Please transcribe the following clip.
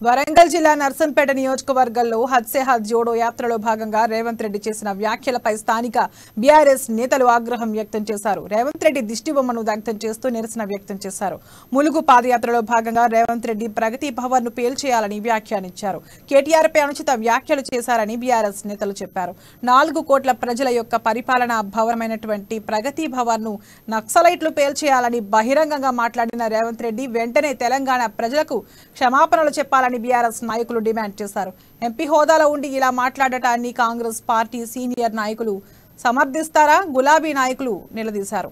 వరంగల్ జిల్లా నర్సంపేట నియోజకవర్గంలో హద్ సే హద్ జోడో యాత్రలో భాగంగా రేవంత్ రెడ్డి చేసిన వ్యాఖ్యలపై స్థానిక బీఆర్ఎస్ నేతలు ఆగ్రహం వ్యక్తం చేశారు. రేవంత్ రెడ్డి దిష్టిబొమ్మను దగ్ధం చేస్తూ నిరసన వ్యక్తం చేశారు. ములుగు పాదయాత్రలో భాగంగా రేవంత్ రెడ్డి ప్రగతి భవన్ ను పేల్చేయాలని వ్యాఖ్యానించారు. కేటీఆర్ పై అనుచిత వ్యాఖ్యలు చేశారని బీఆర్ఎస్ నేతలు చెప్పారు. 4 కోట్ల ప్రజల యొక్క పరిపాలనా భవనమైనటువంటి ప్రగతి భవన్ ను నక్సలైట్లు పేల్చేయాలని బహిరంగంగా మాట్లాడిన రేవంత్ రెడ్డి వెంటనే తెలంగాణ ప్రజలకు క్షమాపణలు చెప్పాలని బీఆర్ఎస్ నాయకులు డిమాండ్ చేశారు. ఎంపీ హోదాలో ఉండి ఇలా మాట్లాడటాన్ని కాంగ్రెస్ పార్టీ సీనియర్ నాయకులు సమర్థిస్తారా? గులాబీ నాయకులు నిలదీశారు.